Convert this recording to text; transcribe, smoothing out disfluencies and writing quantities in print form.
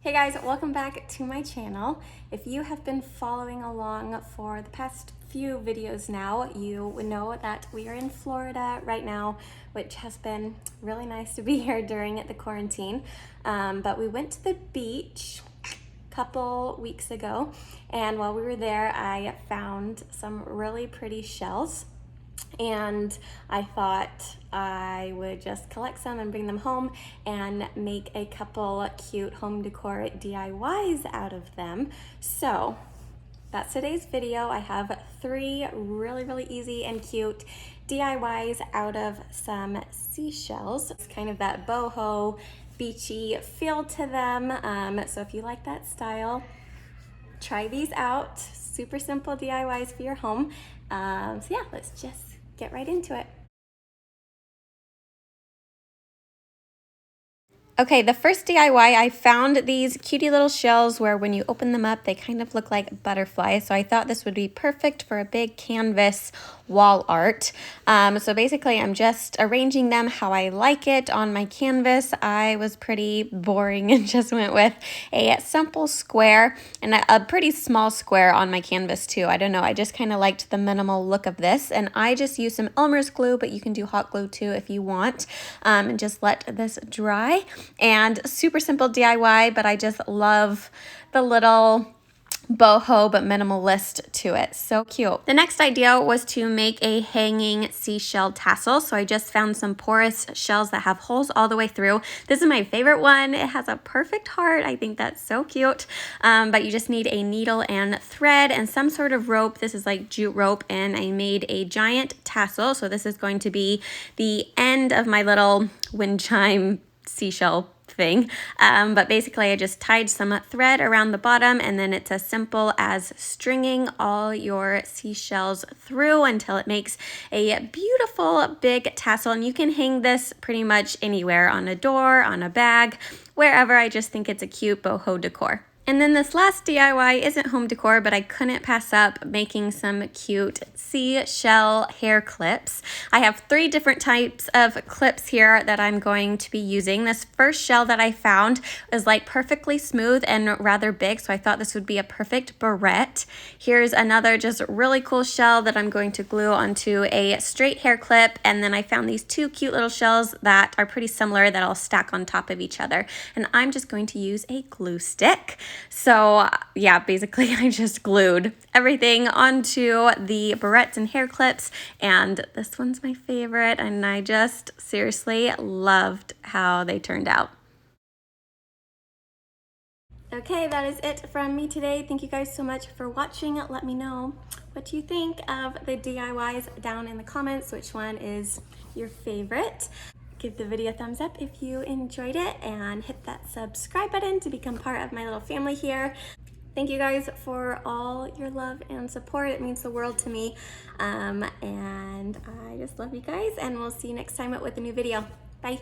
Hey guys, welcome back to my channel. If you have been following along for the past few videos now, you would know that we are in Florida right now, which has been really nice to be here during the quarantine. But we went to the beach a couple weeks ago, and while we were there, I found some really pretty shells. And I thought I would just collect some and bring them home and make a couple cute home decor DIYs out of them. So that's today's video. I have three really easy and cute DIYs out of some seashells. It's kind of that boho, beachy feel to them. So if you like that style, try these out. Super simple DIYs for your home. So yeah, let's just get right into it. Okay, the first DIY, I found these cutie little shells where when you open them up, they kind of look like butterflies. So I thought this would be perfect for a big canvas wall art. So basically I'm just arranging them how I like it on my canvas. I was pretty boring and just went with a simple square and a pretty small square on my canvas too. I don't know, I just kind of liked the minimal look of this, and I just used some Elmer's glue, but you can do hot glue too if you want, and just let this dry. And super simple DIY, but I just love the little boho but minimalist to it. So cute. The next idea was to make a hanging seashell tassel. So I just found some porous shells that have holes all the way through. This is my favorite one. It has a perfect heart. I think that's so cute. But you just need a needle and thread and some sort of rope. This is like jute rope, and I made a giant tassel. So this is going to be the end of my little wind chime seashell thing. But basically I just tied some thread around the bottom, and then it's as simple as stringing all your seashells through until it makes a beautiful big tassel. And you can hang this pretty much anywhere, on a door, on a bag, wherever. I just think it's a cute boho decor. And then this last DIY isn't home decor, but I couldn't pass up making some cute seashell hair clips. I have three different types of clips here that I'm going to be using. This first shell that I found is like perfectly smooth and rather big, so I thought this would be a perfect barrette. Here's another just really cool shell that I'm going to glue onto a straight hair clip, and then I found these two cute little shells that are pretty similar that I'll stack on top of each other. And I'm just going to use a glue stick. So yeah, basically I just glued everything onto the barrettes and hair clips, and this one's my favorite, and I just seriously loved how they turned out. Okay, that is it from me today. Thank you guys so much for watching. Let me know what you think of the DIYs down in the comments. Which one is your favorite? Give the video a thumbs up if you enjoyed it, and hit that subscribe button to become part of my little family here. Thank you guys for all your love and support. It means the world to me. And I just love you guys, and we'll see you next time with a new video. Bye.